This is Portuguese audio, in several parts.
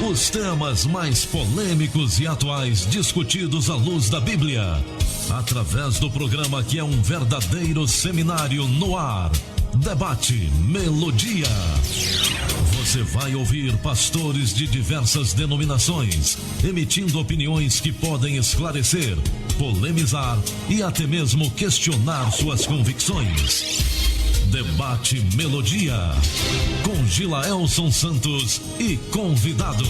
Os temas mais polêmicos e atuais discutidos à luz da Bíblia. Através do programa que é um verdadeiro seminário no ar. Debate Melodia. Você vai ouvir pastores de diversas denominações, emitindo opiniões que podem esclarecer, polemizar e até mesmo questionar suas convicções. Debate Melodia, com Gilaelson Santos e convidados.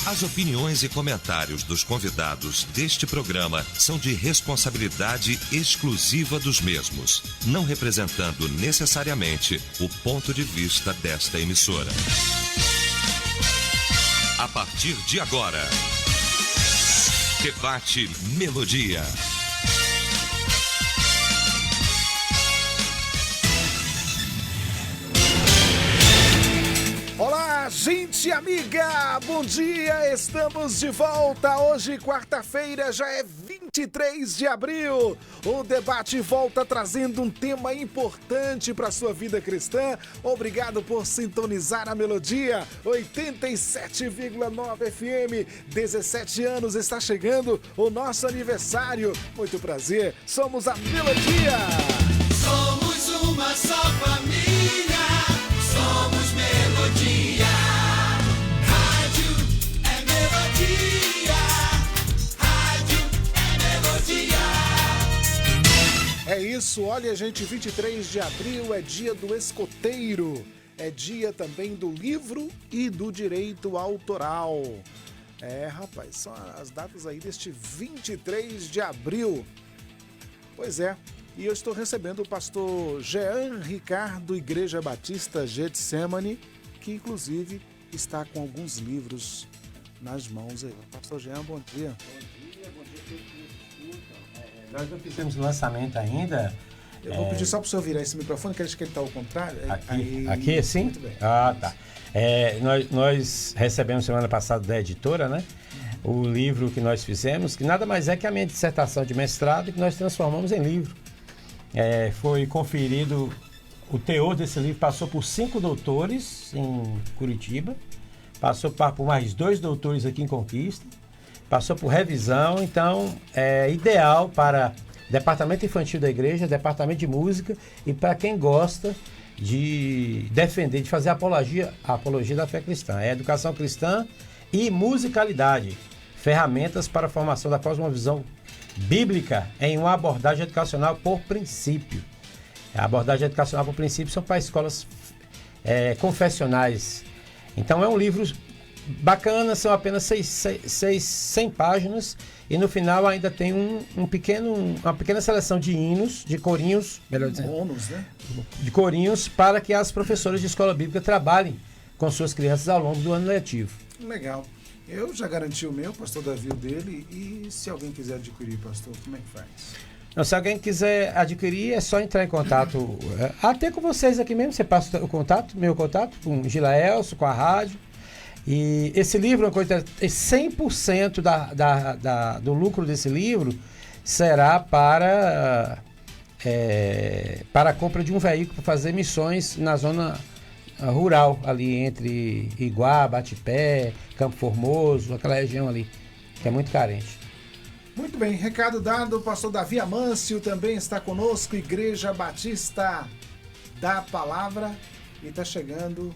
As opiniões e comentários dos convidados deste programa são de responsabilidade exclusiva dos mesmos, não representando necessariamente o ponto de vista desta emissora. A partir de agora, Debate Melodia. Olá, gente amiga, bom dia, estamos de volta. Hoje, quarta-feira, já é 23 de abril. O debate volta trazendo um tema importante para a sua vida cristã. Obrigado por sintonizar a Melodia 87,9 FM. 17 anos, está chegando o nosso aniversário. Muito prazer, somos a Melodia. Somos uma só família, somos Melodia. Rádio é Melodia, rádio é Melodia. É isso, olha gente, 23 de abril é dia do escoteiro, é dia também do livro e do direito autoral. É, rapaz, são as datas aí deste 23 de abril. Pois é, e eu estou recebendo o pastor Jean Ricardo, Igreja Batista Getsemane, que inclusive está com alguns livros nas mãos aí. Pastor Jean, bom dia. Bom dia a todos que escutam. Nós não fizemos lançamento ainda. Eu vou pedir só para o senhor virar esse microfone, que acho que ele está ao contrário. Aqui assim? Muito bem. Ah, tá. Nós recebemos semana passada da editora, né? O livro que nós fizemos, que nada mais é que a minha dissertação de mestrado, que nós transformamos em livro. Foi conferido, o teor desse livro passou por 5 doutores em Curitiba, passou por mais 2 doutores aqui em Conquista, passou por revisão, então é ideal para departamento infantil da igreja, departamento de música e para quem gosta de defender, de fazer a apologia da fé cristã. É educação cristã e musicalidade, ferramentas para a formação da cosmovisão bíblica em uma abordagem educacional por princípio. A abordagem educacional por princípio são para escolas confessionais. Então é um livro bacana, são apenas 100 páginas e no final ainda tem uma pequena seleção de hinos, de corinhos, melhor dizendo, bônus, né? De corinhos para que as professoras de escola bíblica trabalhem com suas crianças ao longo do ano letivo. Legal. Eu já garanti o meu, pastor Davi o dele, e se alguém quiser adquirir, pastor, como é que faz? Não, se alguém quiser adquirir, é só entrar em contato, até com vocês aqui mesmo, você passa o contato, meu contato, com o Gilaelson, com a rádio. E esse livro, 100% do lucro desse livro será para a compra de um veículo para fazer missões na zona rural, ali entre Iguá, Batipé, Campo Formoso, aquela região ali, que é muito carente. Muito bem, recado dado, o pastor Davi Amâncio também está conosco, Igreja Batista da Palavra, e está chegando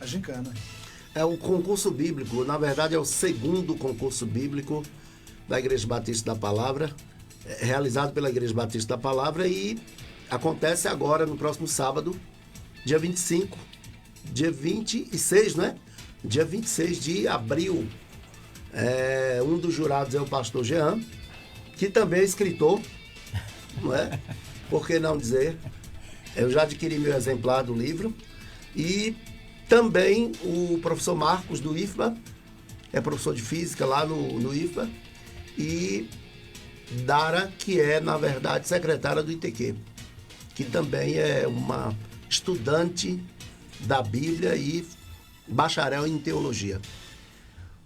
a gincana. É um concurso bíblico, na verdade é o segundo concurso bíblico da Igreja Batista da Palavra, realizado pela Igreja Batista da Palavra, e acontece agora no próximo sábado, dia 25, dia 26, né? Dia 26 de abril. Um dos jurados é o pastor Jean, que também é escritor, não é? Por que não dizer? Eu já adquiri meu exemplar do livro. E também o professor Marcos, do IFBA, é professor de física lá no IFBA, e Dara, que é, na verdade, secretária do ITQ, que também é uma estudante da Bíblia e bacharel em teologia.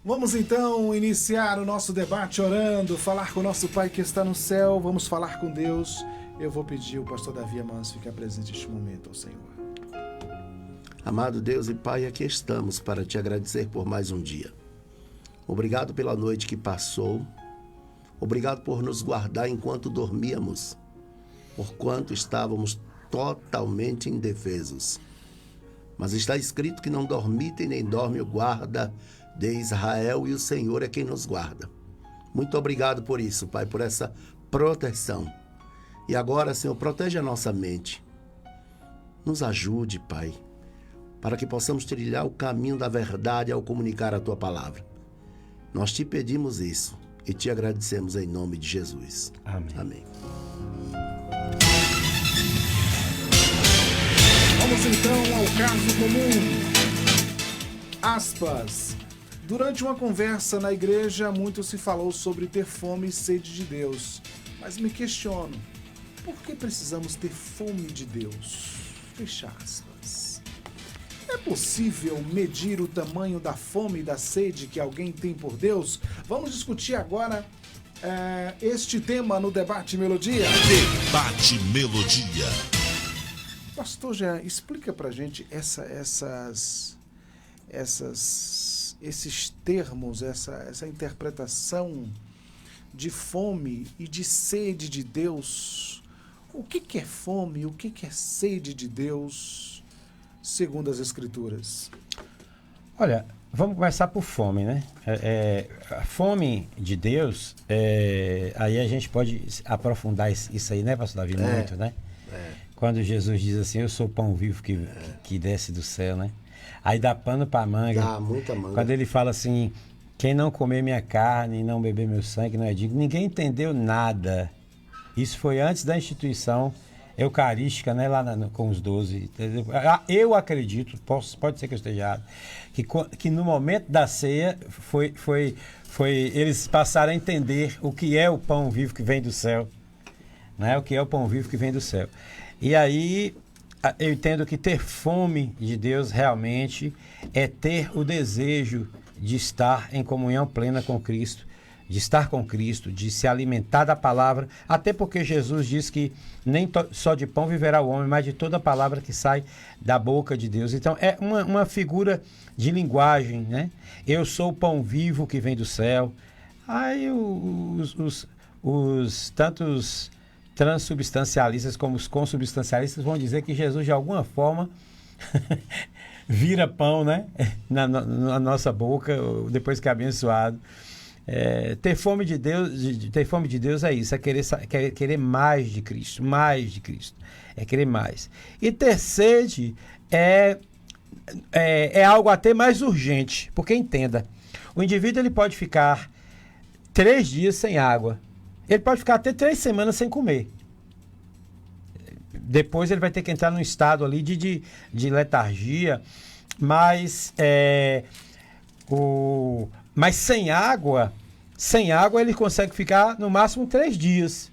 Vamos então iniciar o nosso debate orando, falar com o nosso Pai que está no céu, vamos falar com Deus. Eu vou pedir o pastor Davi Amâncio ficar presente neste momento ao Senhor. Amado Deus e Pai, aqui estamos para te agradecer por mais um dia. Obrigado pela noite que passou. Obrigado por nos guardar enquanto dormíamos, porquanto estávamos totalmente indefesos. Mas está escrito que não dormite nem dorme o guarda de Israel, e o Senhor é quem nos guarda. Muito obrigado por isso, Pai, por essa proteção. E agora, Senhor, protege a nossa mente. Nos ajude, Pai, para que possamos trilhar o caminho da verdade ao comunicar a Tua palavra. Nós te pedimos isso e te agradecemos em nome de Jesus. Amém. Amém. Vamos então ao caso comum. Aspas. Durante uma conversa na igreja, muito se falou sobre ter fome e sede de Deus. Mas me questiono, por que precisamos ter fome de Deus? Fecha aspas. É possível medir o tamanho da fome e da sede que alguém tem por Deus? Vamos discutir agora este tema no Debate Melodia. Debate Melodia. Pastor Jean, explica pra gente esses termos, essa interpretação de fome e de sede de Deus. O que é fome? O que é sede de Deus, segundo as Escrituras? Olha, vamos começar por fome, né? A fome de Deus, aí a gente pode aprofundar isso aí, né, pastor Davi? Muito, né? Quando Jesus diz assim, eu sou o pão vivo que desce do céu, né? Aí dá pano pra manga. Dá muita manga. Quando ele fala assim, quem não comer minha carne e não beber meu sangue não é digno. Ninguém entendeu nada. Isso foi antes da instituição eucarística, né? Lá com os 12. Eu acredito, pode ser que eu esteja errado, que no momento da ceia eles passaram a entender o que é o pão vivo que vem do céu. Né? O que é o pão vivo que vem do céu. E aí eu entendo que ter fome de Deus realmente é ter o desejo de estar em comunhão plena com Cristo, de estar com Cristo, de se alimentar da palavra, até porque Jesus diz que nem só de pão viverá o homem, mas de toda palavra que sai da boca de Deus. Então é uma figura de linguagem, né? Eu sou o pão vivo que vem do céu. Aí os tantos transubstancialistas como os consubstancialistas vão dizer que Jesus de alguma forma vira pão, né? na nossa boca depois que é abençoado. Ter fome de Deus é isso, é querer mais de Cristo, é querer mais. E ter sede é algo até mais urgente, porque entenda, o indivíduo ele pode ficar 3 dias sem água, ele pode ficar até 3 semanas sem comer. Depois ele vai ter que entrar num estado ali de letargia, mas sem água ele consegue ficar no máximo 3 dias.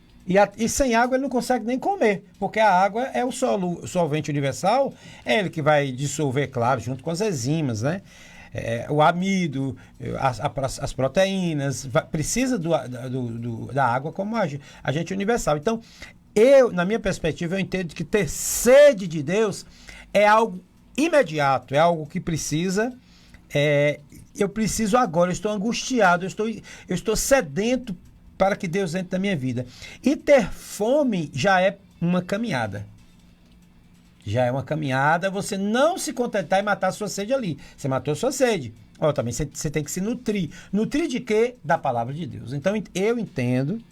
E sem água ele não consegue nem comer, porque a água é o solvente universal, é ele que vai dissolver, claro, junto com as enzimas, né? O amido, as proteínas, precisa da água como agente universal. Então, na minha perspectiva, eu entendo que ter sede de Deus é algo imediato, é algo que precisa... eu preciso agora, eu estou angustiado, eu estou sedento para que Deus entre na minha vida. E ter fome já é uma caminhada. Já é uma caminhada, você não se contentar e matar a sua sede ali. Você matou a sua sede. Também você tem que se nutrir. Nutrir de quê? Da palavra de Deus. Então eu entendo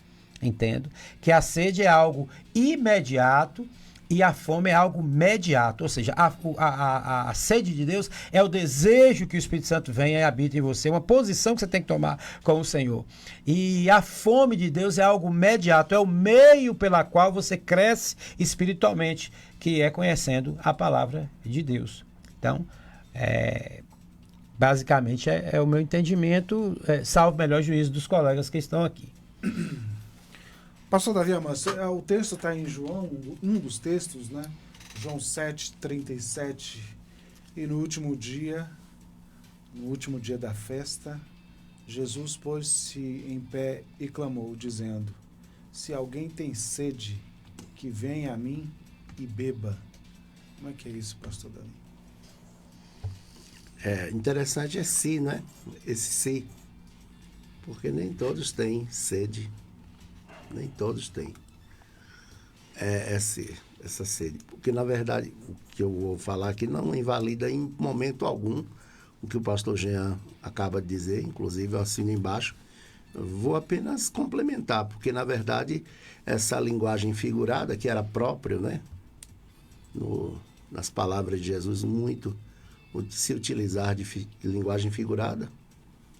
que a sede é algo imediato e a fome é algo mediato. Ou seja, a sede de Deus é o desejo que o Espírito Santo venha e habite em você, uma posição que você tem que tomar com o Senhor. E a fome de Deus é algo mediato, é o meio pela qual você cresce espiritualmente, que é conhecendo a palavra de Deus. Então, basicamente é o meu entendimento, salvo melhor juízo dos colegas que estão aqui. Pastor Davi Amâncio, o texto está em João, um dos textos, né? João 7:37. E no último dia da festa, Jesus pôs-se em pé e clamou, dizendo: se alguém tem sede, que venha a mim e beba. Como é que é isso, pastor Davi? Interessante é se, né? Esse se. Porque nem todos têm sede. Nem todos têm essa sede. Porque, na verdade, o que eu vou falar aqui não invalida em momento algum o que o pastor Jean acaba de dizer, inclusive eu assino embaixo. Eu vou apenas complementar, porque, na verdade, essa linguagem figurada, que era próprio, né? Nas palavras de Jesus, muito se utilizar de linguagem figurada.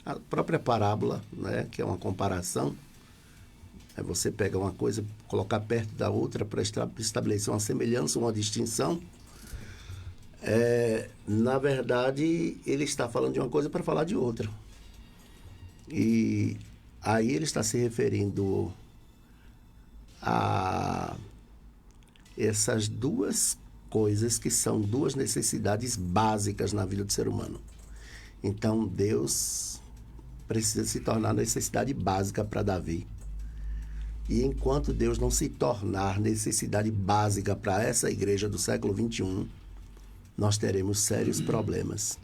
A própria parábola, né? Que é uma comparação. É você pegar uma coisa, colocar perto da outra para estabelecer uma semelhança, uma distinção. Na verdade, ele está falando de uma coisa para falar de outra. E aí ele está se referindo a essas duas coisas que são duas necessidades básicas na vida do ser humano. Então, Deus precisa se tornar necessidade básica para Davi. E enquanto Deus não se tornar necessidade básica para essa igreja do século XXI, nós teremos sérios problemas.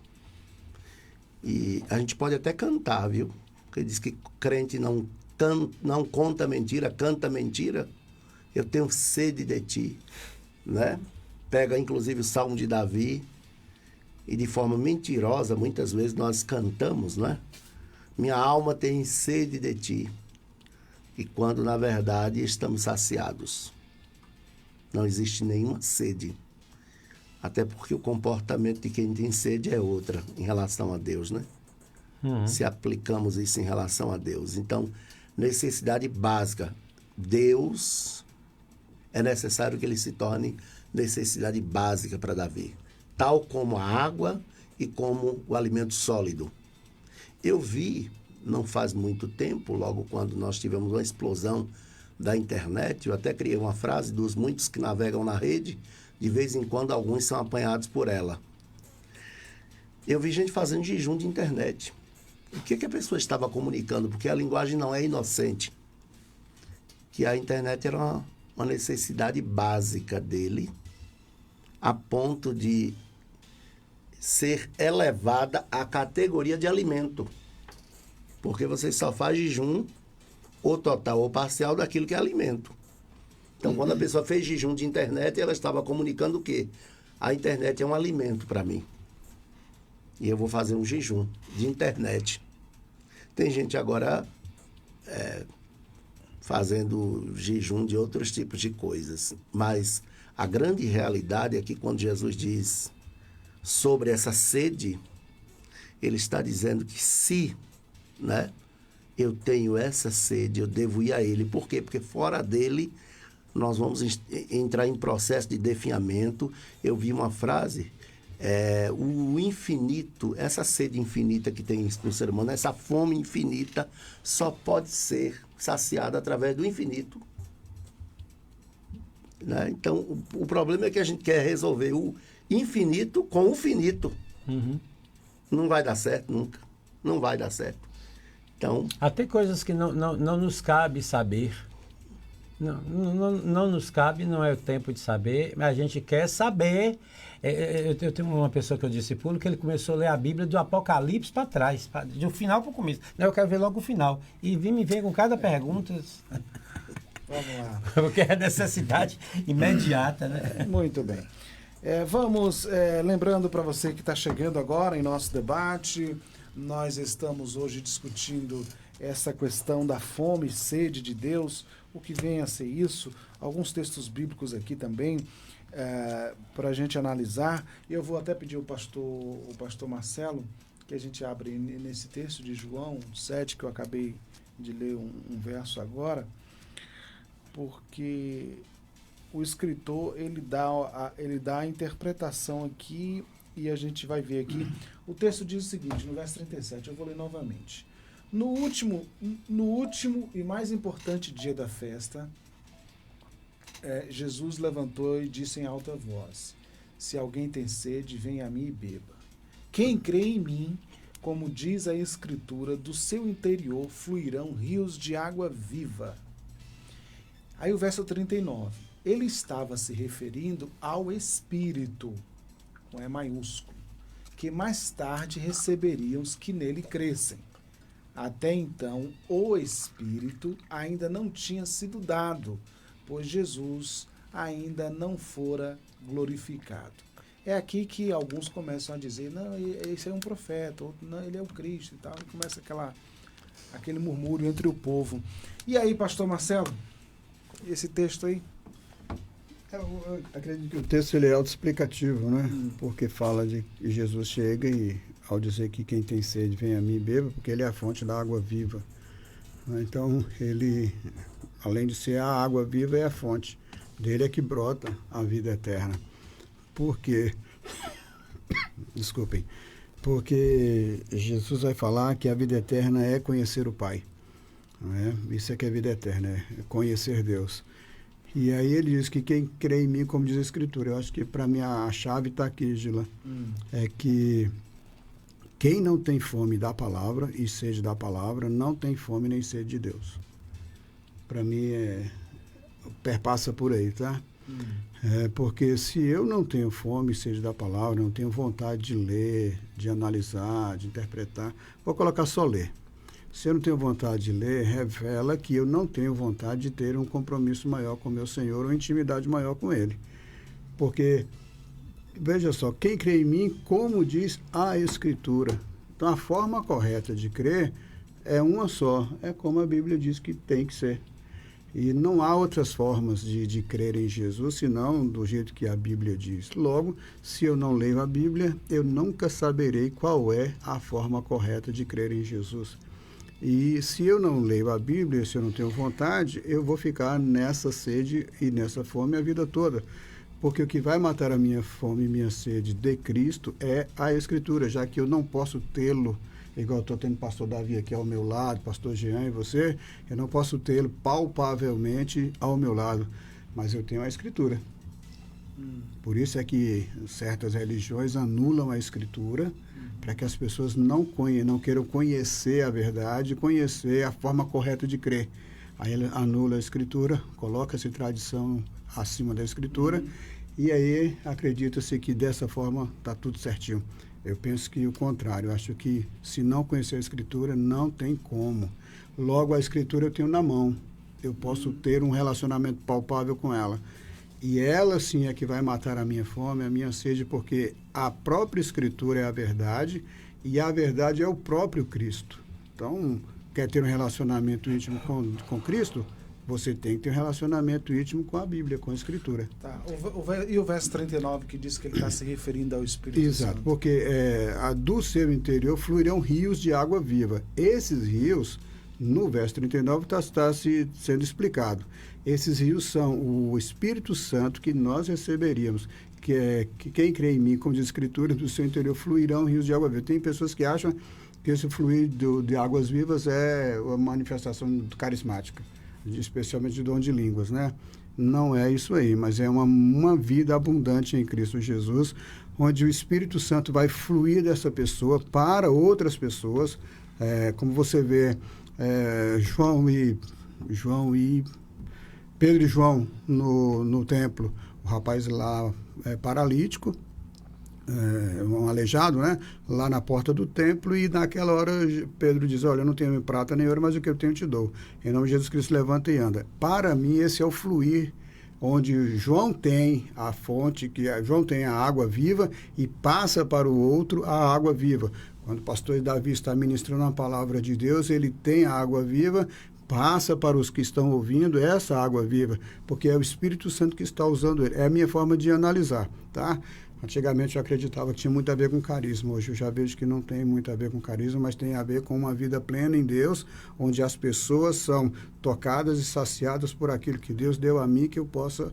E a gente pode até cantar, viu? Porque diz que crente não conta mentira, canta mentira. Eu tenho sede de ti, né? Pega inclusive o Salmo de Davi e de forma mentirosa, muitas vezes nós cantamos, né? Minha alma tem sede de ti. E quando, na verdade, estamos saciados. Não existe nenhuma sede. Até porque o comportamento de quem tem sede é outra em relação a Deus, né? Se aplicamos isso em relação a Deus. Então, necessidade básica. Deus, é necessário que ele se torne necessidade básica para Davi. Tal como a água e como o alimento sólido. Eu vi, não faz muito tempo, logo quando nós tivemos uma explosão da internet, eu até criei uma frase dos muitos que navegam na rede, de vez em quando alguns são apanhados por ela. Eu vi gente fazendo jejum de internet. O que a pessoa estava comunicando? Porque a linguagem não é inocente. Que a internet era uma necessidade básica dele, a ponto de ser elevada à categoria de alimento. Porque você só faz jejum, ou total ou parcial, daquilo que é alimento. Então, quando a pessoa fez jejum de internet, ela estava comunicando o quê? A internet é um alimento para mim. E eu vou fazer um jejum de internet. Tem gente agora fazendo jejum de outros tipos de coisas. Mas a grande realidade é que quando Jesus diz sobre essa sede, ele está dizendo que se, né, eu tenho essa sede, eu devo ir a ele. Por quê? Porque fora dele nós vamos entrar em processo de definhamento. Eu vi uma frase, o infinito, essa sede infinita que tem no ser humano, essa fome infinita, só pode ser saciada através do infinito. Né? Então, o problema é que a gente quer resolver o infinito com o finito. Não vai dar certo nunca. Não vai dar certo. Então, até coisas que não nos cabe saber. Não nos cabe, não é o tempo de saber, mas a gente quer saber. Eu tenho uma pessoa que eu discipulo que ele começou a ler a Bíblia do Apocalipse para trás, do final para o começo. Não, eu quero ver logo o final. E me vem com cada pergunta. Vamos lá. Porque é necessidade imediata, né? Muito bem. Vamos, lembrando para você que está chegando agora em nosso debate, nós estamos hoje discutindo essa questão da fome e sede de Deus, o que vem a ser isso, alguns textos bíblicos aqui também, para a gente analisar. Eu vou até pedir o pastor Marcelo, que a gente abre nesse texto de João 7, que eu acabei de ler um verso agora, porque o escritor ele dá a interpretação aqui e a gente vai ver aqui. O texto diz o seguinte, no verso 37, eu vou ler novamente. No último e mais importante dia da festa, Jesus levantou e disse em alta voz: se alguém tem sede, venha a mim e beba. Quem crê em mim, como diz a Escritura, do seu interior fluirão rios de água viva. Aí o verso 39. Ele estava se referindo ao Espírito, com E maiúsculo, que mais tarde receberiam os que nele crescem. Até então, o Espírito ainda não tinha sido dado, pois Jesus ainda não fora glorificado. É aqui que alguns começam a dizer, não, esse é um profeta, outro, não, ele é o Cristo e tal, e começa aquele murmúrio entre o povo. E aí, pastor Marcelo, esse texto aí? Eu acredito que o texto ele é autoexplicativo, né? Porque fala de que Jesus chega e, ao dizer que quem tem sede vem a mim e beba, porque ele é a fonte da água viva. Então, ele, além de ser a água viva, é a fonte. Dele é que brota a vida eterna. Por quê? Desculpem. Porque Jesus vai falar que a vida eterna é conhecer o Pai. Não é? Isso é que é vida eterna, é conhecer Deus. E aí ele diz que quem crê em mim, como diz a Escritura, eu acho que para mim a chave está aqui, Gila, é que quem não tem fome da palavra e sede da palavra, não tem fome nem sede de Deus. Para mim perpassa por aí, tá? Porque se eu não tenho fome e sede da palavra, não tenho vontade de ler, de analisar, de interpretar, vou colocar só ler. Se eu não tenho vontade de ler, revela que eu não tenho vontade de ter um compromisso maior com o meu Senhor ou intimidade maior com Ele. Porque, veja só, quem crê em mim, como diz a Escritura. Então, a forma correta de crer é uma só. É como a Bíblia diz que tem que ser. E não há outras formas de crer em Jesus, senão do jeito que a Bíblia diz. Logo, se eu não leio a Bíblia, eu nunca saberei qual é a forma correta de crer em Jesus. E se eu não leio a Bíblia, se eu não tenho vontade, eu vou ficar nessa sede e nessa fome a vida toda. Porque o que vai matar a minha fome e minha sede de Cristo é a Escritura, já que eu não posso tê-lo, igual eu estou tendo o pastor Davi aqui ao meu lado, pastor Jean e você, eu não posso tê-lo palpavelmente ao meu lado, mas eu tenho a Escritura. Por isso é que certas religiões anulam a Escritura, para que as pessoas não queiram conhecer a verdade, conhecer a forma correta de crer. Aí ele anula a Escritura, coloca-se tradição acima da Escritura, e aí acredita-se que dessa forma está tudo certinho. Eu penso que o contrário, eu acho que se não conhecer a Escritura, não tem como. Logo, a Escritura eu tenho na mão, eu posso ter um relacionamento palpável com ela. E ela sim é que vai matar a minha fome, a minha sede, porque a própria Escritura é a verdade e a verdade é o próprio Cristo. Então, quer ter um relacionamento íntimo com Cristo? Você tem que ter um relacionamento íntimo com a Bíblia, com a Escritura. Tá. E o verso 39 que diz que ele está se referindo ao Espírito Santo? Exato, porque do seu interior fluirão rios de água viva. Esses rios, no verso 39, está sendo explicado. Esses rios são o Espírito Santo que nós receberíamos, que quem crê em mim, como diz a Escritura, do seu interior fluirão rios de água viva. Tem pessoas que acham que esse fluir de águas vivas é uma manifestação carismática, especialmente de dom de línguas, né? Não é isso aí, mas é uma vida abundante em Cristo Jesus, onde o Espírito Santo vai fluir dessa pessoa para outras pessoas, como você vê Pedro e João no templo, o rapaz lá paralítico, um aleijado, né? Lá na porta do templo, e naquela hora Pedro diz, olha, eu não tenho prata nem ouro, mas o que eu tenho eu te dou. Em nome de Jesus Cristo, levanta e anda. Para mim, esse é o fluir, onde João tem a fonte, João tem a água viva e passa para o outro a água viva. Quando o pastor Davi está ministrando a palavra de Deus, ele tem a água viva, passa para os que estão ouvindo essa água viva, porque é o Espírito Santo que está usando ele. É a minha forma de analisar, tá? Antigamente eu acreditava que tinha muito a ver com carisma. Hoje eu já vejo que não tem muito a ver com carisma, mas tem a ver com uma vida plena em Deus, onde as pessoas são tocadas e saciadas por aquilo que Deus deu a mim, que eu possa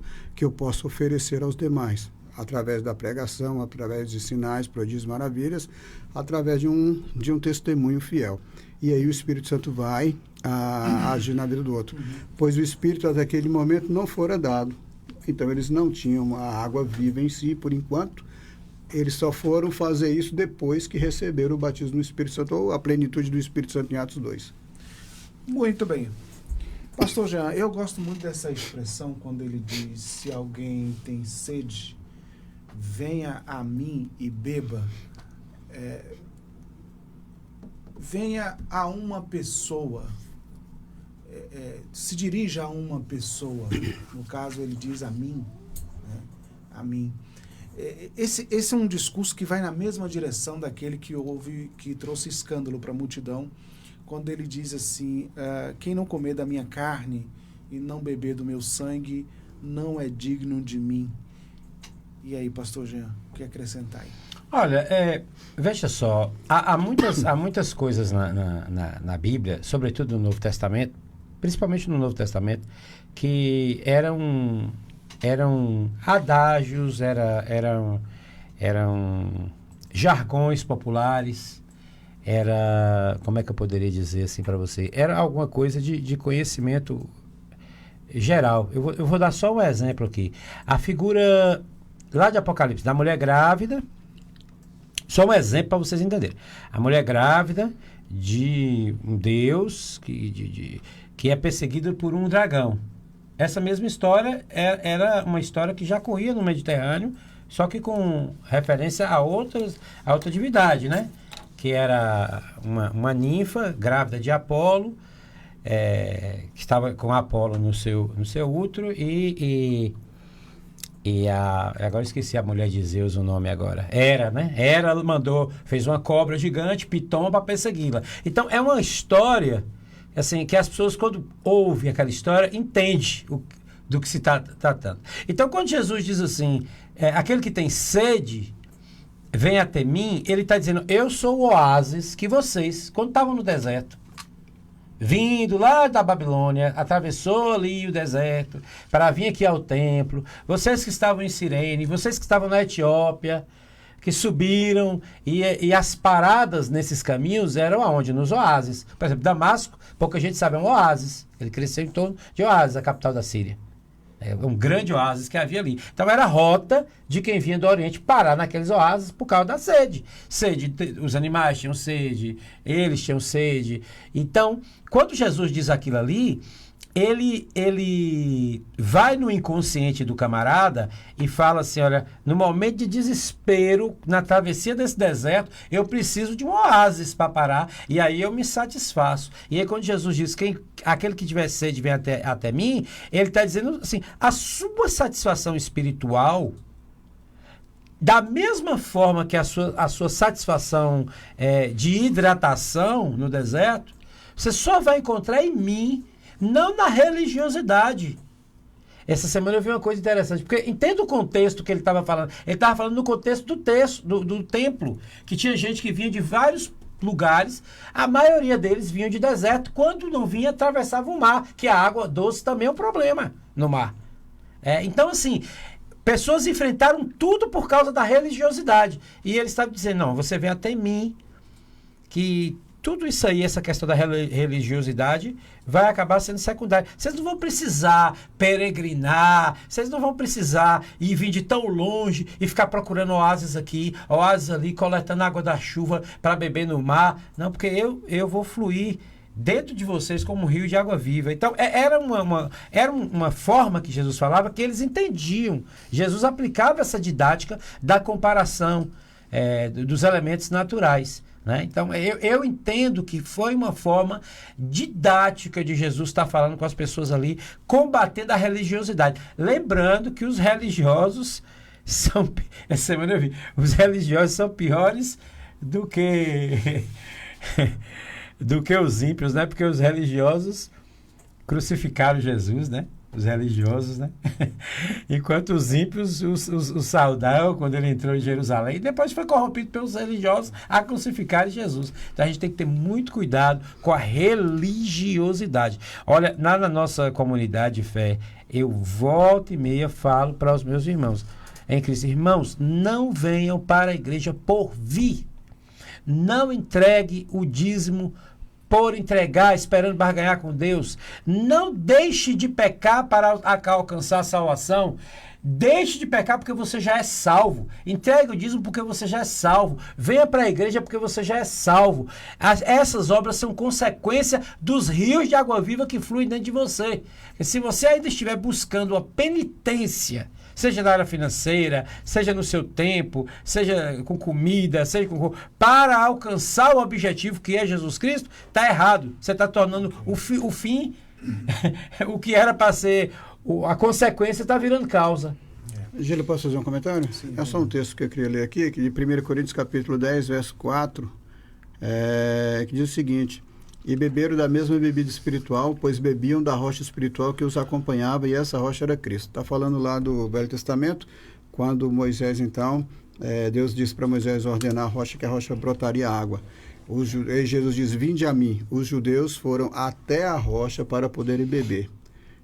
oferecer aos demais, através da pregação, através de sinais, prodígios, maravilhas, através de um testemunho fiel. E aí o Espírito Santo vai agir na vida do outro. Pois o Espírito até aquele momento não fora dado. Então eles não tinham a água viva em si, por enquanto. Eles só foram fazer isso depois que receberam o batismo do Espírito Santo, ou a plenitude do Espírito Santo em Atos 2. Muito bem. Pastor Jean, eu gosto muito dessa expressão quando ele diz, se alguém tem sede, venha a mim e beba. venha a uma pessoa, se dirija a uma pessoa, no caso ele diz a mim, né? A mim. Esse é um discurso que vai na mesma direção daquele que trouxe escândalo para a multidão, quando ele diz assim, quem não comer da minha carne e não beber do meu sangue, não é digno de mim. E aí, pastor Jean, o que acrescentar aí? Olha, veja só, há muitas coisas na Bíblia, sobretudo no Novo Testamento, principalmente no Novo Testamento, que eram adágios, eram jargões populares, como é que eu poderia dizer assim para você? Era alguma coisa de conhecimento geral. Eu vou dar só um exemplo aqui. A figura lá de Apocalipse, da mulher grávida, só um exemplo para vocês entenderem. A mulher grávida de um Deus que é perseguido por um dragão. Essa mesma história era uma história que já corria no Mediterrâneo, só que com referência a outra divindade, né? Que era uma ninfa grávida de Apolo, que estava com Apolo no seu útero agora esqueci a mulher de Zeus o nome agora. Hera, né? Hera fez uma cobra gigante, Piton, para persegui-la. Então é uma história assim, que as pessoas, quando ouvem aquela história, entendem do que se está tratando. Então, quando Jesus diz assim, aquele que tem sede, vem até mim, ele está dizendo, eu sou o oásis que vocês, quando estavam no deserto, vindo lá da Babilônia, atravessou ali o deserto, para vir aqui ao templo, vocês que estavam em Cirene, vocês que estavam na Etiópia, que subiram, e as paradas nesses caminhos eram aonde? Nos oásis. Por exemplo, Damasco, pouca gente sabe, é um oásis. Ele cresceu em torno de Oásis, a capital da Síria. É um grande oásis que havia ali. Então era a rota de quem vinha do Oriente parar naqueles oásis por causa da sede. Os animais tinham sede, eles tinham sede. Então, quando Jesus diz aquilo ali, ele vai no inconsciente do camarada e fala assim, olha, no momento de desespero, na travessia desse deserto, eu preciso de um oásis para parar, e aí eu me satisfaço. E aí quando Jesus diz, aquele que tiver sede vem até mim, ele está dizendo assim, a sua satisfação espiritual, da mesma forma que a sua satisfação de hidratação no deserto, você só vai encontrar em mim, não na religiosidade. Essa semana eu vi uma coisa interessante, porque entenda o contexto que ele estava falando. Ele estava falando no contexto do templo, que tinha gente que vinha de vários lugares, a maioria deles vinham de deserto, quando não vinha, atravessava o mar, que a água doce também é um problema no mar. Então, assim, pessoas enfrentaram tudo por causa da religiosidade. E ele estava dizendo, não, você vem até mim, que tudo isso aí, essa questão da religiosidade, vai acabar sendo secundária. Vocês não vão precisar peregrinar, vocês não vão precisar vir de tão longe e ficar procurando oásis aqui, oásis ali, coletando água da chuva para beber no mar. Não, porque eu vou fluir dentro de vocês como um rio de água viva. Então, era uma forma que Jesus falava que eles entendiam. Jesus aplicava essa didática da comparação dos elementos naturais. Né? Então, eu entendo que foi uma forma didática de Jesus estar falando com as pessoas ali, combatendo a religiosidade. Lembrando que os religiosos são... Essa semana eu vi. Os religiosos são piores do que os ímpios, né? Porque os religiosos crucificaram Jesus, né? Os religiosos, né? Enquanto os ímpios o saudaram quando ele entrou em Jerusalém, e depois foi corrompido pelos religiosos a crucificar Jesus. Então a gente tem que ter muito cuidado com a religiosidade. Olha, na nossa comunidade de fé, eu volta e meia falo para os meus irmãos em Cristo, irmãos, não venham para a igreja por vir. Não entregue o dízimo por entregar, esperando barganhar com Deus. Não deixe de pecar para alcançar a salvação. Deixe de pecar porque você já é salvo. Entregue o dízimo porque você já é salvo. Venha para a igreja porque você já é salvo. Essas obras são consequência dos rios de água viva que fluem dentro de você. E se você ainda estiver buscando a penitência, seja na área financeira, seja no seu tempo, seja com comida, seja com... para alcançar o objetivo que é Jesus Cristo, está errado. Você está tornando o fim, o que era para ser a consequência, está virando causa. Gílio, posso fazer um comentário? Sim, é só um texto que eu queria ler aqui, que de 1 Coríntios capítulo 10, verso 4, que diz o seguinte: e beberam da mesma bebida espiritual, pois bebiam da rocha espiritual que os acompanhava, e essa rocha era Cristo. Está falando lá do Velho Testamento, quando Moisés, então, Deus disse para Moisés ordenar a rocha, que a rocha brotaria água. E Jesus diz: vinde a mim. Os judeus foram até a rocha para poderem beber.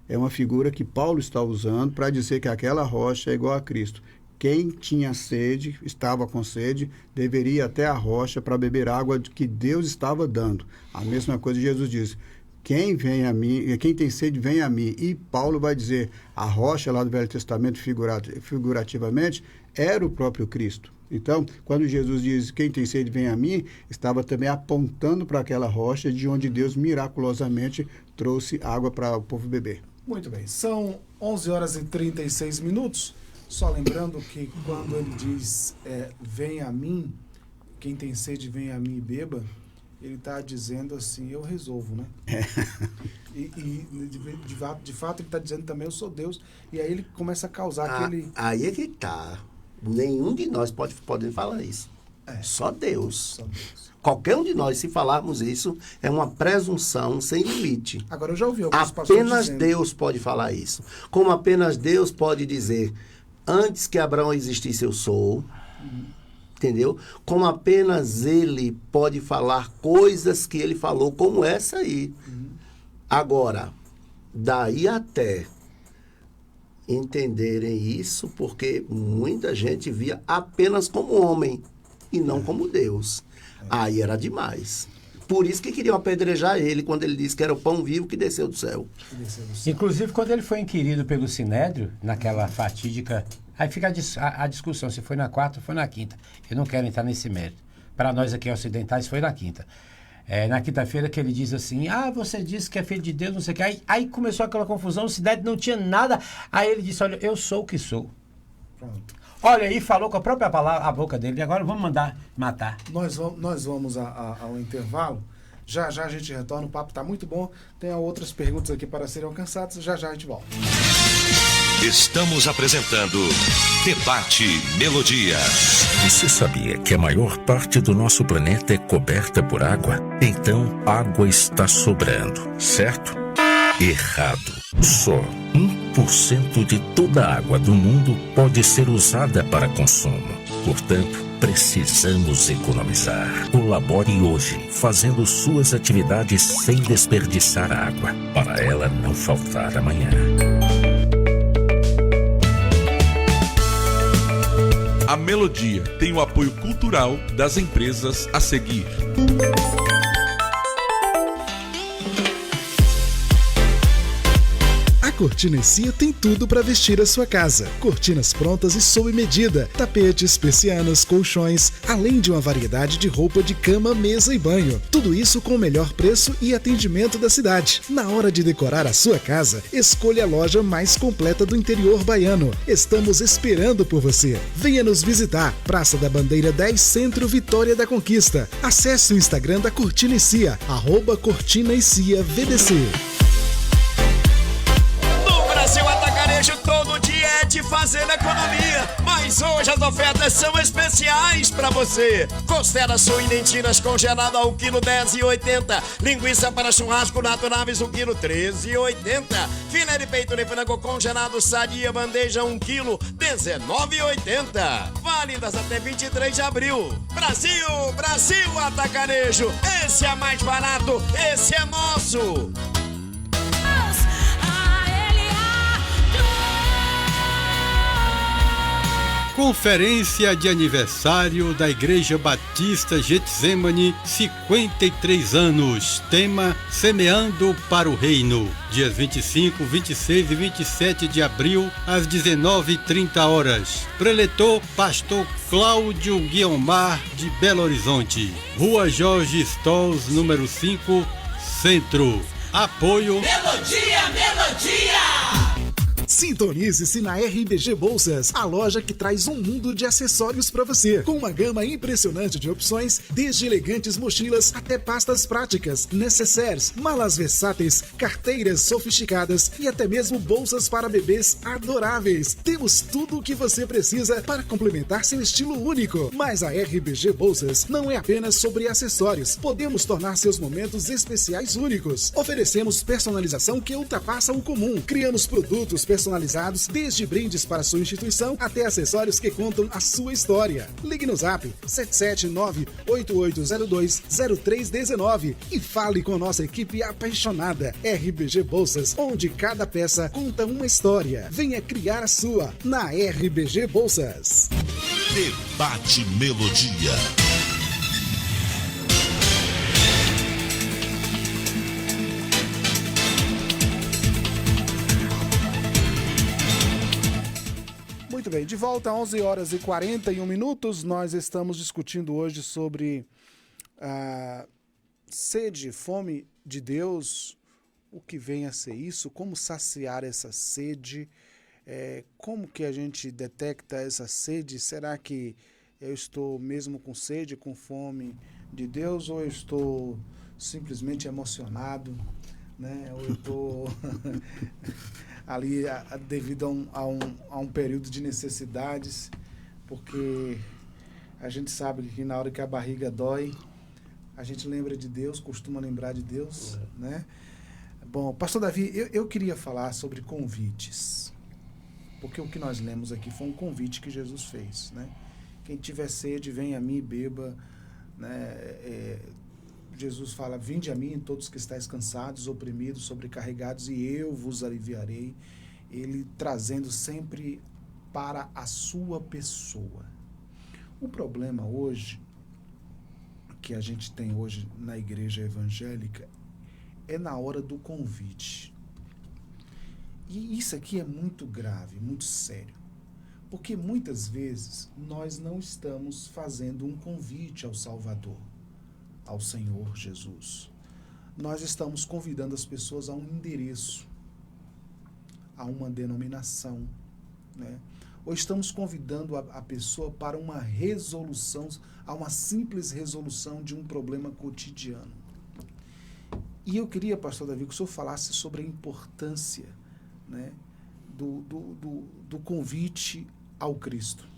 É uma figura que Paulo está usando para dizer que aquela rocha é igual a Cristo. Quem tinha sede, estava com sede, deveria ir até a rocha para beber água que Deus estava dando. A mesma coisa Jesus diz: quem vem a mim, quem tem sede, vem a mim. E Paulo vai dizer, a rocha lá do Velho Testamento, figurativamente, era o próprio Cristo. Então, quando Jesus diz, quem tem sede, vem a mim, estava também apontando para aquela rocha de onde Deus miraculosamente trouxe água para o povo beber. Muito bem, são 11 horas e 36 minutos. Só lembrando que quando ele diz vem a mim, quem tem sede vem a mim e beba, ele está dizendo assim, eu resolvo, né? E de fato ele está dizendo também, eu sou Deus. E aí ele começa a causar aquele... Aí é que está. Nenhum de nós pode falar isso. Só Deus. Só Deus. Qualquer um de nós, se falarmos isso, é uma presunção sem limite. Agora, eu já ouvi alguns pastores apenas dizendo... Deus pode falar isso. Como apenas Deus pode dizer, antes que Abraão existisse, eu sou. Entendeu? Como apenas Ele pode falar coisas que Ele falou, como essa aí. Agora, daí até entenderem isso, porque muita gente via apenas como homem e não como Deus. Aí era demais. Por isso que queriam apedrejar ele quando ele disse que era o pão vivo que desceu do céu. Inclusive, quando ele foi inquirido pelo Sinédrio, naquela fatídica... Aí fica a discussão, se foi na quarta ou foi na quinta. Eu não quero entrar nesse mérito. Para nós aqui ocidentais, foi na quinta. Na quinta-feira que ele diz assim, você disse que é filho de Deus, não sei o que. Aí começou aquela confusão, o Sinédrio não tinha nada. Aí ele disse, olha, eu sou o que sou. Pronto. Olha, e falou com a própria palavra, a boca dele, e agora vamos mandar matar. Nós vamos ao intervalo. Já a gente retorna, o papo está muito bom. Tem outras perguntas aqui para serem alcançadas. Já a gente volta. Estamos apresentando Debate Melodia. Você sabia que a maior parte do nosso planeta é coberta por água? Então, água está sobrando, certo? Errado. Só 1% de toda a água do mundo pode ser usada para consumo. Portanto, precisamos economizar. Colabore hoje, fazendo suas atividades sem desperdiçar água, para ela não faltar amanhã. A Melodia tem o apoio cultural das empresas a seguir. A Cortina & Cia tem tudo para vestir a sua casa. Cortinas prontas e sob medida, tapetes, persianas, colchões, além de uma variedade de roupa de cama, mesa e banho. Tudo isso com o melhor preço e atendimento da cidade. Na hora de decorar a sua casa, escolha a loja mais completa do interior baiano. Estamos esperando por você. Venha nos visitar. Praça da Bandeira 10, Centro, Vitória da Conquista. Acesse o Instagram da Cortina & Cia, @Cortina&Cia-VDC. Seu atacarejo todo dia é de fazer economia, mas hoje as ofertas são especiais pra você. Costela suína em tiras congelada ao quilo 10,80. Linguiça para churrasco Naturaves 1 quilo 13,80. Filé de peito de frango congelado Sadia bandeja 1 quilo 19,80. Válidas até 23 de abril. Brasil, Brasil Atacarejo, esse é mais barato, esse é nosso. Conferência de aniversário da Igreja Batista Getsemane, 53 anos. Tema: Semeando para o Reino. Dias 25, 26 e 27 de abril, às 19h30. Preletor Pastor Cláudio Guiomar, de Belo Horizonte. Rua Jorge Stolz, número 5, Centro. Apoio Melodia, Melodia! Sintonize-se na RBG Bolsas, a loja que traz um mundo de acessórios para você, com uma gama impressionante de opções, desde elegantes mochilas até pastas práticas, necessaires, malas versáteis, carteiras sofisticadas e até mesmo bolsas para bebês adoráveis. Temos tudo o que você precisa para complementar seu estilo único. Mas a RBG Bolsas não é apenas sobre acessórios. Podemos tornar seus momentos especiais únicos. Oferecemos personalização que ultrapassa o comum. Criamos produtos personalizados, desde brindes para sua instituição até acessórios que contam a sua história. Ligue no Zap 779-8802-0319 e fale com nossa equipe apaixonada. RBG Bolsas, onde cada peça conta uma história. Venha criar a sua na RBG Bolsas. Debate Melodia. Muito bem, de volta às 11 horas e 41 minutos, nós estamos discutindo hoje sobre a sede, fome de Deus, o que vem a ser isso, como saciar essa sede, como que a gente detecta essa sede, será que eu estou mesmo com sede, com fome de Deus, ou eu estou simplesmente emocionado, né? Ou eu estou... ali devido a um período de necessidades, porque a gente sabe que na hora que a barriga dói, a gente lembra de Deus, costuma lembrar de Deus, né? Bom, pastor Davi, eu queria falar sobre convites, porque o que nós lemos aqui foi um convite que Jesus fez, né? Quem tiver sede, venha a mim e beba, né? Jesus fala, vinde a mim todos que estáis cansados, oprimidos, sobrecarregados, e eu vos aliviarei. Ele trazendo sempre para a sua pessoa. O problema hoje, que a gente tem hoje na igreja evangélica, é na hora do convite. E isso aqui é muito grave, muito sério. Porque muitas vezes nós não estamos fazendo um convite ao Salvador, ao Senhor Jesus. Nós estamos convidando as pessoas a um endereço, a uma denominação, né? Ou estamos convidando a pessoa para uma resolução, a uma simples resolução de um problema cotidiano. E eu queria, pastor Davi, que o senhor falasse sobre a importância, né, do convite ao Cristo.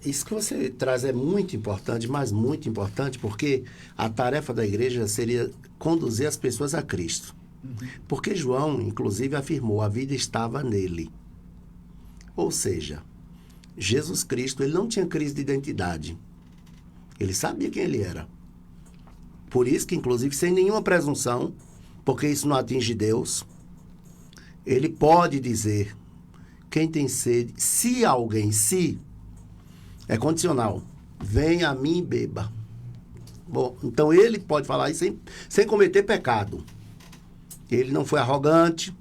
Isso que você traz é muito importante, mas muito importante, porque a tarefa da igreja seria conduzir as pessoas a Cristo. Porque João, inclusive, afirmou, a vida estava nele. Ou seja, Jesus Cristo, ele não tinha crise de identidade. Ele sabia quem ele era. Por isso que, inclusive, sem nenhuma presunção, porque isso não atinge Deus, ele pode dizer, quem tem sede, se alguém, é condicional. Venha a mim e beba. Bom, então ele pode falar isso sem cometer pecado. Ele não foi arrogante,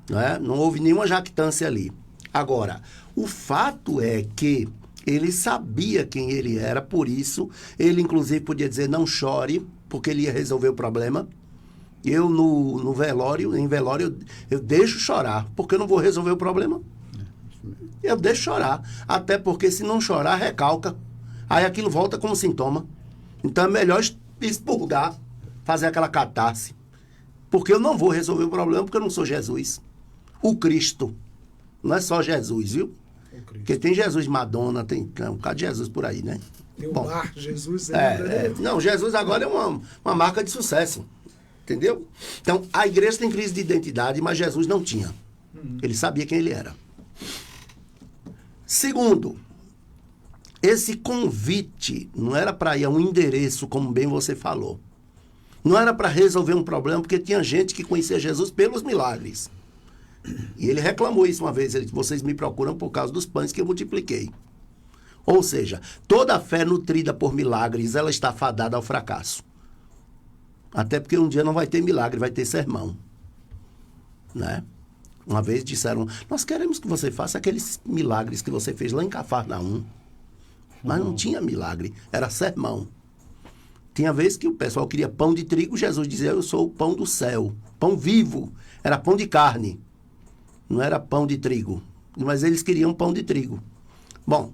né? Não houve nenhuma jactância ali. Agora, o fato é que ele sabia quem ele era, por isso, ele inclusive podia dizer, não chore, porque ele ia resolver o problema. Eu, em velório, eu deixo chorar, porque eu não vou resolver o problema. Eu deixo chorar, até porque se não chorar, recalca. Aí aquilo volta como sintoma. Então é melhor expurgar, fazer aquela catarse. Porque eu não vou resolver o problema, porque eu não sou Jesus. O Cristo. Não é só Jesus, viu? Porque tem Jesus Madonna, tem um bocado de Jesus por aí, né? Tem o Bar Jesus. Não, Jesus agora é uma marca de sucesso. Entendeu? Então, a igreja tem crise de identidade, mas Jesus não tinha. Ele sabia quem ele era. Segundo, esse convite não era para ir a um endereço, como bem você falou. Não era para resolver um problema, porque tinha gente que conhecia Jesus pelos milagres. E ele reclamou isso uma vez. Ele disse, vocês me procuram por causa dos pães que eu multipliquei. Ou seja, toda a fé nutrida por milagres, ela está fadada ao fracasso. Até porque um dia não vai ter milagre, vai ter sermão. Né? Uma vez disseram, nós queremos que você faça aqueles milagres que você fez lá em Cafarnaum. Mas não tinha milagre, era sermão. Tinha vez que o pessoal queria pão de trigo, Jesus dizia, eu sou o pão do céu. Pão vivo, era pão de carne. Não era pão de trigo. Mas eles queriam pão de trigo. Bom,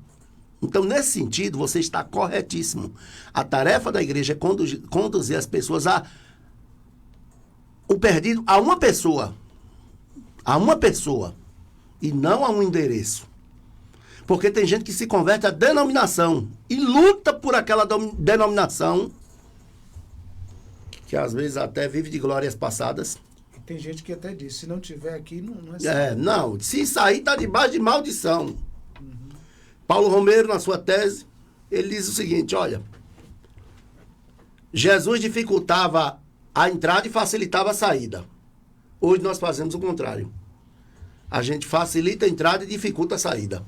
então nesse sentido você está corretíssimo. A tarefa da igreja é conduzir as pessoas o perdido a uma pessoa. A uma pessoa. E não a um endereço. Porque tem gente que se converte à denominação e luta por aquela denominação, que às vezes até vive de glórias passadas. E tem gente que até diz, se não tiver aqui, não é certo. Não, se sair está debaixo de maldição. Paulo Romeiro, na sua tese, ele diz o seguinte, olha, Jesus dificultava a entrada e facilitava a saída. Hoje nós fazemos o contrário. A gente facilita a entrada e dificulta a saída.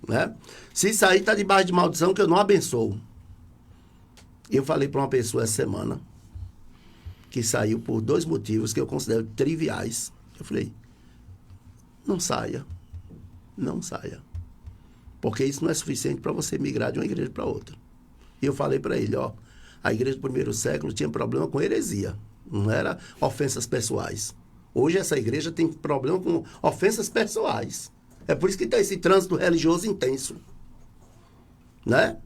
Né? Se sair, está debaixo de maldição que eu não abençoo. Eu falei para uma pessoa essa semana que saiu por 2 motivos que eu considero triviais. Eu falei, não saia. Não saia. Porque isso não é suficiente para você migrar de uma igreja para outra. E eu falei para ele, ó, a igreja do primeiro século tinha problema com heresia. Não era ofensas pessoais. Hoje essa igreja tem problema com ofensas pessoais. É por isso que tem esse trânsito religioso intenso. Né?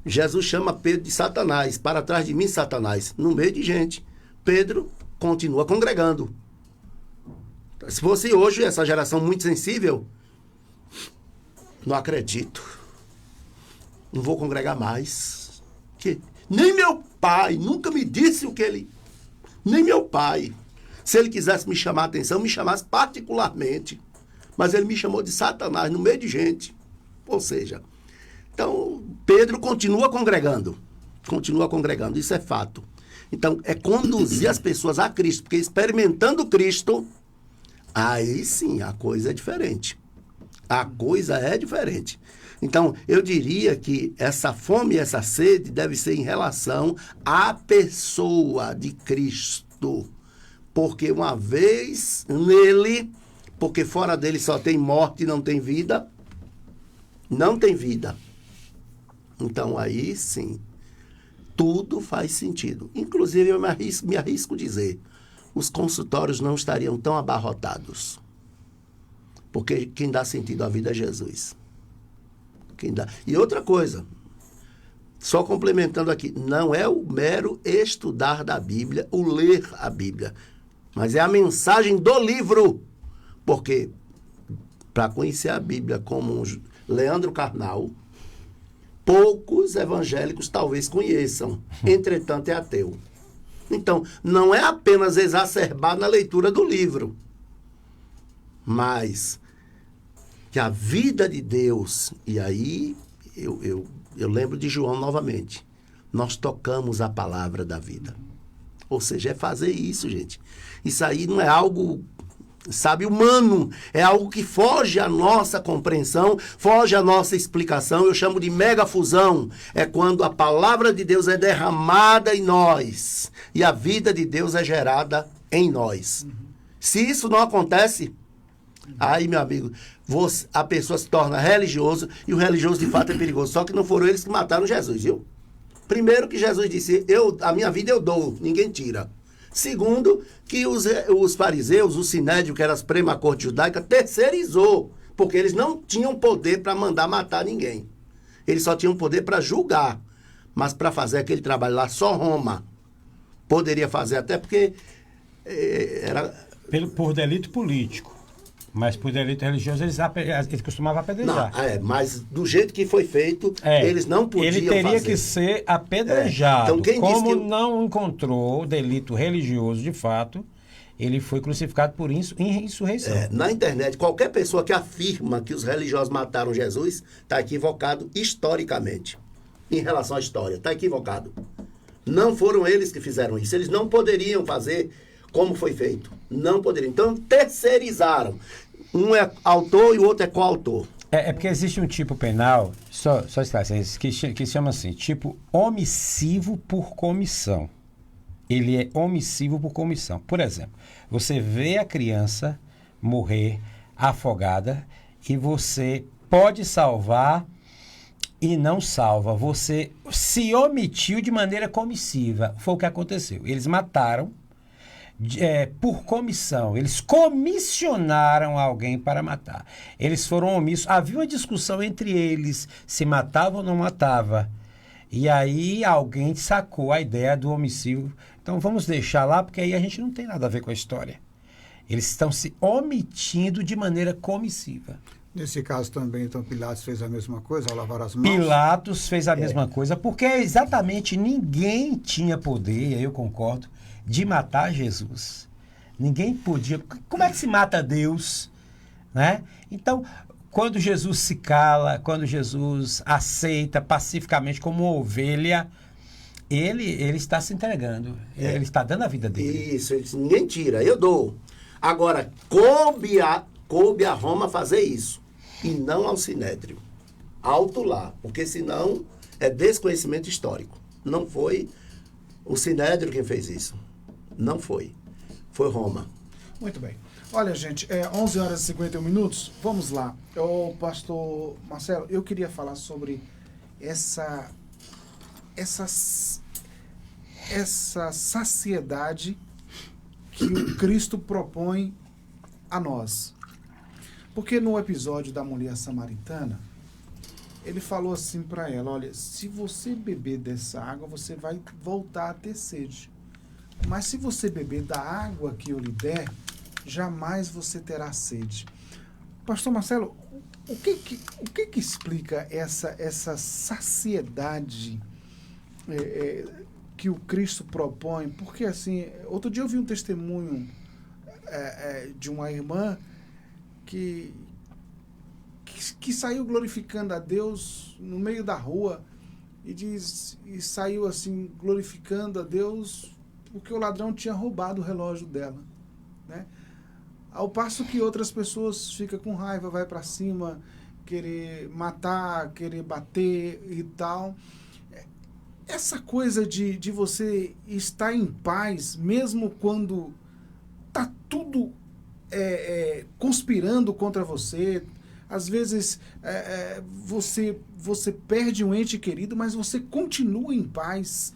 Jesus chama Pedro de Satanás. Para trás de mim, Satanás. No meio de gente. Pedro continua congregando. Se fosse hoje essa geração muito sensível, não acredito. Não vou congregar mais. Que nem meu pai nunca me disse o que ele... Nem meu pai. Se ele quisesse me chamar a atenção, me chamasse particularmente. Mas ele me chamou de Satanás no meio de gente. Ou seja, então Pedro continua congregando. Continua congregando, isso é fato. Então é conduzir as pessoas a Cristo, porque experimentando Cristo, aí sim a coisa é diferente. A coisa é diferente. Então eu diria que essa fome e essa sede deve ser em relação à pessoa de Cristo. Porque uma vez nele... Porque fora dele só tem morte e não tem vida. Não tem vida. Então, aí sim, tudo faz sentido. Inclusive, eu me arrisco dizer, os consultórios não estariam tão abarrotados. Porque quem dá sentido à vida é Jesus. Quem dá. E outra coisa, só complementando aqui, não é o mero estudar da Bíblia, o ler a Bíblia, mas é a mensagem do livro. Porque, para conhecer a Bíblia como Leandro Carnal, poucos evangélicos talvez conheçam, entretanto é ateu. Então, não é apenas exacerbar na leitura do livro, mas que a vida de Deus, e aí eu lembro de João novamente, nós tocamos a palavra da vida. Ou seja, é fazer isso, gente. Isso aí não é algo... sabe, humano, é algo que foge à nossa compreensão, foge à nossa explicação. Eu chamo de megafusão. É quando a palavra de Deus é derramada em nós e a vida de Deus é gerada em nós. Se isso não acontece, aí, meu amigo, a pessoa se torna religioso, e o religioso de fato é perigoso. Só que não foram eles que mataram Jesus, viu? Primeiro que Jesus disse, a minha vida eu dou, ninguém tira. Segundo, que os fariseus, o Sinédrio, que era a Suprema Corte Judaica, terceirizou, porque eles não tinham poder para mandar matar ninguém. Eles só tinham poder para julgar, mas para fazer aquele trabalho lá, só Roma poderia fazer, até porque era... Por delito político, mas por delito religioso eles costumavam apedrejar. Não, mas do jeito que foi feito, eles não podiam fazer. Ele teria que ser apedrejado. Então, quem como disse que... não encontrou delito religioso de fato, ele foi crucificado por insurreição. Na internet, qualquer pessoa que afirma que os religiosos mataram Jesus está equivocado historicamente. Em relação à história, está equivocado. Não foram eles que fizeram isso. Eles não poderiam fazer como foi feito. Não poderiam. Então, terceirizaram. Um é autor e o outro é coautor. É porque existe um tipo penal, só esclarecer, que se chama assim, tipo omissivo por comissão. Ele é omissivo por comissão. Por exemplo, você vê a criança morrer afogada e você pode salvar e não salva. Você se omitiu de maneira comissiva. Foi o que aconteceu. Eles mataram por comissão. Eles comissionaram alguém para matar. Eles foram omissos. Havia uma discussão entre eles se matava ou não matava. E aí alguém sacou a ideia do homicídio. Então vamos deixar lá, porque aí a gente não tem nada a ver com a história. Eles estão se omitindo de maneira comissiva. Nesse caso também, então, Pilatos fez a mesma coisa, ao lavar as mãos? Pilatos fez a mesma coisa, porque exatamente ninguém tinha poder, e aí eu concordo, de matar Jesus. Ninguém podia. Como é que se mata Deus? Né? Então, quando Jesus se cala, quando Jesus aceita pacificamente como uma ovelha, ele está se entregando. Ele está dando a vida dele. Isso, ele disse, ninguém tira, eu dou. Agora, coube a Roma fazer isso, e não ao Sinédrio. Alto lá, porque senão é desconhecimento histórico. Não foi o Sinédrio quem fez isso. Não foi. Foi Roma. Muito bem. Olha, gente, 11 horas e 51 minutos. Vamos lá. Ô, pastor Marcelo, eu queria falar sobre essa saciedade que o Cristo propõe a nós. Porque no episódio da mulher samaritana, ele falou assim para ela, olha, se você beber dessa água, você vai voltar a ter sede. Mas se você beber da água que eu lhe der, jamais você terá sede. Pastor Marcelo, o que explica essa saciedade que o Cristo propõe? Porque, assim, outro dia eu vi um testemunho de uma irmã que saiu glorificando a Deus no meio da rua e saiu assim glorificando a Deus porque o ladrão tinha roubado o relógio dela, né? Ao passo que outras pessoas ficam com raiva, vai para cima, querer matar, querer bater e tal. Essa coisa de você estar em paz, mesmo quando tá tudo conspirando contra você. Às vezes você perde um ente querido, mas você continua em paz.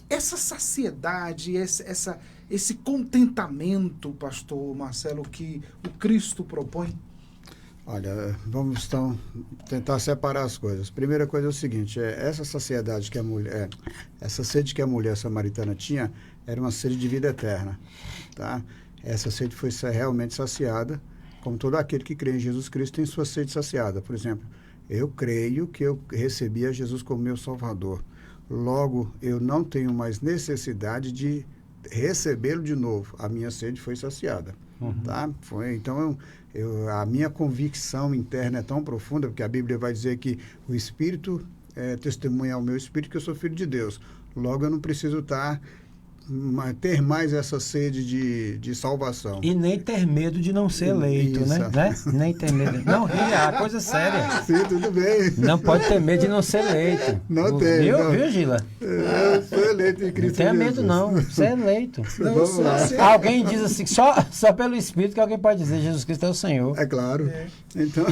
Essa saciedade, esse contentamento, pastor Marcelo, que o Cristo propõe? Olha, vamos então tentar separar as coisas. Primeira coisa é o seguinte, essa saciedade que a mulher, essa sede que a mulher samaritana tinha, era uma sede de vida eterna, tá? Essa sede foi realmente saciada, como todo aquele que crê em Jesus Cristo tem sua sede saciada. Por exemplo, eu creio que eu recebi a Jesus como meu Salvador. Logo, eu não tenho mais necessidade de recebê-lo de novo. A minha sede foi saciada. Tá? Então, a minha convicção interna é tão profunda, porque a Bíblia vai dizer que o Espírito testemunha ao meu Espírito que eu sou filho de Deus. Logo, eu não preciso ter mais essa sede de salvação. E nem ter medo de não ser eleito, né? Nem ter medo. Não, é uma coisa séria. Sim, tudo bem. Não pode ter medo de não ser eleito. Não tem. Viu, Gila? Eu sou eleito em Cristo. Não tenha medo, não. Você é eleito. Não, alguém diz assim, só pelo Espírito que alguém pode dizer Jesus Cristo é o Senhor. É claro. Então,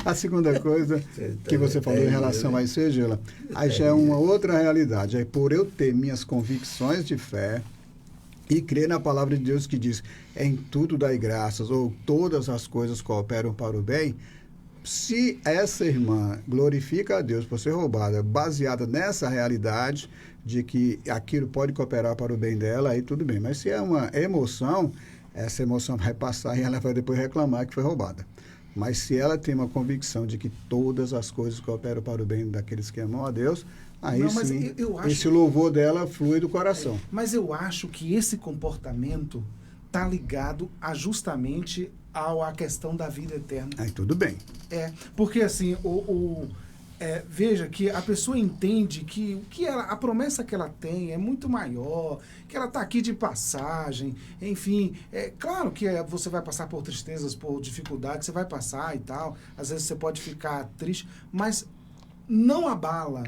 a segunda coisa que você falou em relação a isso, Gila, aí já é uma outra realidade. É por eu ter minhas convicções de fé e crer na palavra de Deus que diz em tudo dai graças, ou todas as coisas cooperam para o bem. Se essa irmã glorifica a Deus por ser roubada, baseada nessa realidade de que aquilo pode cooperar para o bem dela, aí tudo bem. Mas se é uma emoção, essa emoção vai passar e ela vai depois reclamar que foi roubada. Mas se ela tem uma convicção de que todas as coisas cooperam para o bem daqueles que amam a Deus, aí sim, esse louvor dela flui do coração. Mas eu acho que esse comportamento está ligado justamente à questão da vida eterna. Aí tudo bem. Porque assim, veja que a pessoa entende que a promessa que ela tem é muito maior, que ela está aqui de passagem, enfim, claro que você vai passar por tristezas, por dificuldades, você vai passar e tal, às vezes você pode ficar triste, mas não abala.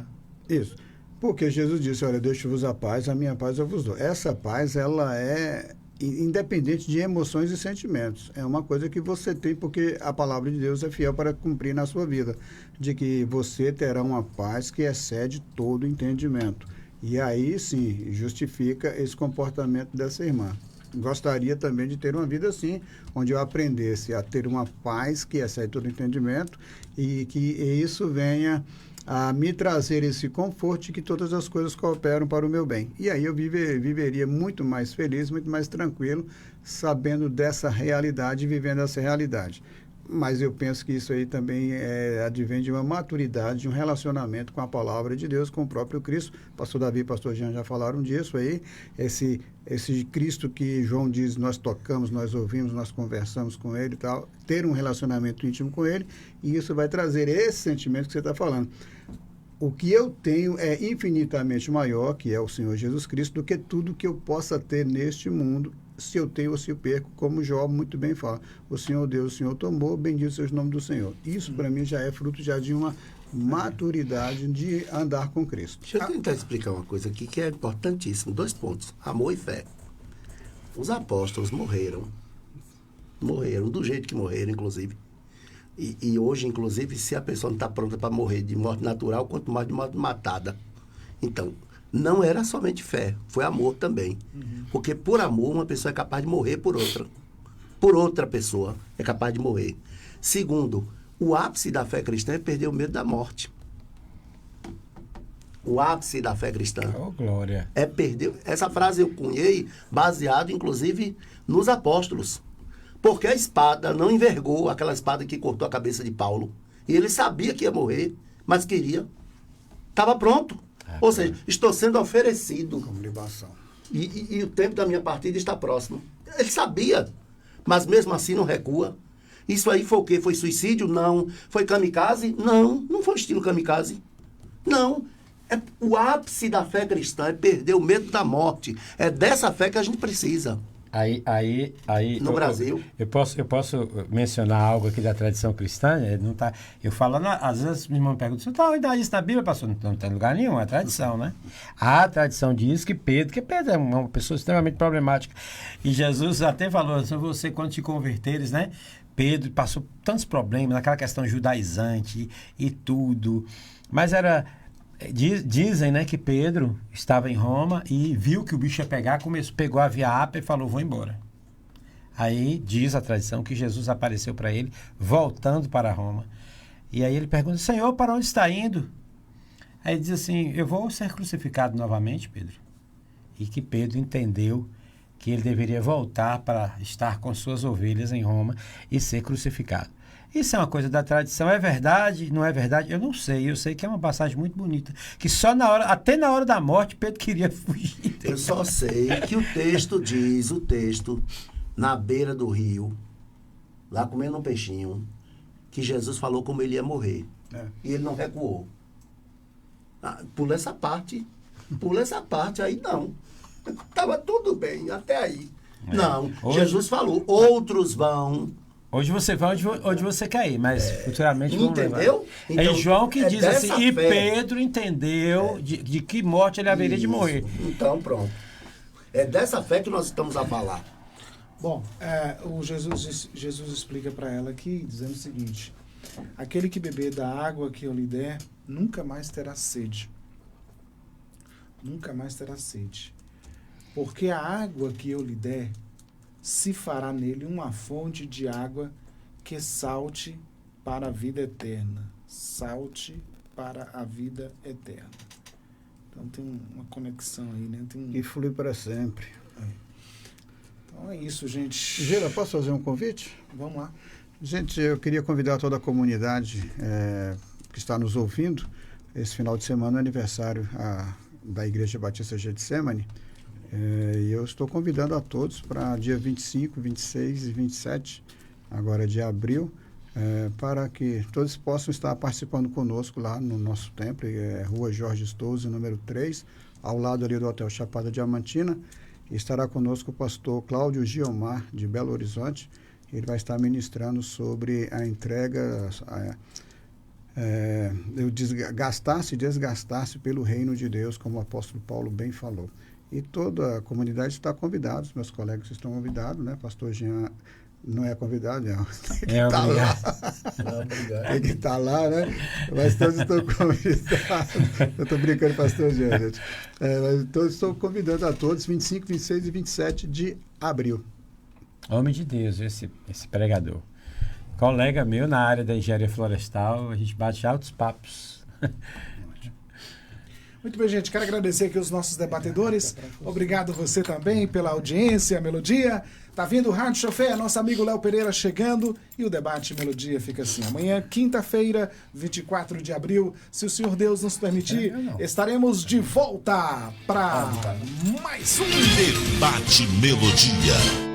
Isso, porque Jesus disse, olha, deixo-vos a paz, a minha paz eu vos dou. Essa paz, ela é independente de emoções e sentimentos. É uma coisa que você tem porque a palavra de Deus é fiel para cumprir na sua vida, de que você terá uma paz que excede todo entendimento. E aí, sim, justifica esse comportamento dessa irmã. Gostaria também de ter uma vida assim, onde eu aprendesse a ter uma paz que excede todo entendimento e que isso venha a me trazer esse conforto de que todas as coisas cooperam para o meu bem. E aí eu viveria muito mais feliz, muito mais tranquilo, sabendo dessa realidade e vivendo essa realidade. Mas eu penso que isso aí também advém de uma maturidade, de um relacionamento com a palavra de Deus, com o próprio Cristo. Pastor Davi e pastor Jean já falaram disso aí. Esse Cristo que João diz, nós tocamos, nós ouvimos, nós conversamos com ele e tal. Ter um relacionamento íntimo com ele, e isso vai trazer esse sentimento que você está falando. O que eu tenho é infinitamente maior, que é o Senhor Jesus Cristo, do que tudo que eu possa ter neste mundo, se eu tenho ou se eu perco, como Jó muito bem fala. O Senhor deu, o Senhor tomou, bendito seja o nome do Senhor. Isso, para mim, já é fruto já de uma maturidade de andar com Cristo. Deixa eu tentar explicar uma coisa aqui que é importantíssimo. 2 pontos. Amor e fé. Os apóstolos morreram do jeito que morreram, inclusive. E hoje, inclusive, se a pessoa não está pronta para morrer de morte natural, quanto mais de morte matada. Então, não era somente fé, foi amor também. Porque por amor, uma pessoa é capaz de morrer por outra. Por outra pessoa é capaz de morrer. Segundo, o ápice da fé cristã é perder o medo da morte. O ápice da fé cristã. Oh, glória. É perder... Essa frase eu cunhei baseado, inclusive, nos apóstolos. Porque a espada não envergou aquela espada que cortou a cabeça de Paulo. E ele sabia que ia morrer, mas queria. Estava pronto. Ou seja, estou sendo oferecido. Como libação. E o tempo da minha partida está próximo. Ele sabia, mas mesmo assim não recua. Isso aí foi o quê? Foi suicídio? Não. Foi kamikaze? Não. Não foi estilo kamikaze. Não. O ápice da fé cristã é perder o medo da morte. É dessa fé que a gente precisa. Aí no Brasil. Eu posso mencionar algo aqui da tradição cristã? Não tá, eu falando, às vezes me perguntam, você está onde isso na Bíblia, pastor? Não tem lugar nenhum, é tradição, né? A tradição diz que Pedro é uma pessoa extremamente problemática. E Jesus até falou, você quando te converteres, né? Pedro passou tantos problemas naquela questão judaizante e tudo. Mas dizem, né, que Pedro estava em Roma e viu que o bicho ia pegar, pegou a via Ápia e falou, vou embora. Aí diz a tradição que Jesus apareceu para ele, voltando para Roma. E aí ele pergunta, Senhor, para onde está indo? Aí ele diz assim, eu vou ser crucificado novamente, Pedro. E que Pedro entendeu que ele deveria voltar para estar com suas ovelhas em Roma e ser crucificado. Isso é uma coisa da tradição, é verdade, não é verdade? Eu não sei, eu sei que é uma passagem muito bonita, que só até na hora da morte, Pedro queria fugir. Eu só sei que o texto diz, na beira do rio, lá comendo um peixinho, que Jesus falou como ele ia morrer. E ele não recuou. Pula essa parte, aí não. Estava tudo bem, até aí. Não, Jesus falou, outros vão... Hoje você vai onde você quer ir, mas futuramente vamos levar. Entendeu? Então, é João que diz assim, e Pedro entendeu de que morte ele haveria de morrer. Então, pronto. É dessa fé que nós estamos a falar. Bom, o Jesus explica para ela aqui, dizendo o seguinte, aquele que beber da água que eu lhe der, nunca mais terá sede. Nunca mais terá sede. Porque a água que eu lhe der, se fará nele uma fonte de água que salte para a vida eterna. Salte para a vida eterna. Então tem uma conexão aí, né? E flui para sempre. Então é isso, gente. Gira, posso fazer um convite? Vamos lá. Gente, eu queria convidar toda a comunidade que está nos ouvindo. Esse final de semana é aniversário da Igreja Batista Getsemane. E eu estou convidando a todos para dia 25, 26 e 27, agora de abril, para que todos possam estar participando conosco lá no nosso templo, Rua Jorge Stouze, número 3, ao lado ali do Hotel Chapada Diamantina. Estará conosco o pastor Cláudio Giomar, de Belo Horizonte. Ele vai estar ministrando sobre a entrega, gastar-se e desgastar-se pelo reino de Deus, como o apóstolo Paulo bem falou. E toda a comunidade está convidada, os meus colegas estão convidados, né? Pastor Jean Não é convidado, não. Tem que É estar lá. obrigado. Tem que estar lá, né? Mas todos estão convidados. Eu estou brincando, pastor Janet. Mas todos estou convidando a todos, 25, 26 e 27 de abril. Homem de Deus, esse pregador. Colega meu na área da engenharia florestal, a gente bate altos papos. Muito bem, gente. Quero agradecer aqui os nossos debatedores. Obrigado você também pela audiência, Melodia. Tá vindo o Rádio Chofé, nosso amigo Léo Pereira chegando. E o debate Melodia fica assim. Amanhã, quinta-feira, 24 de abril, se o Senhor Deus nos permitir, estaremos de volta para mais um Debate Melodia.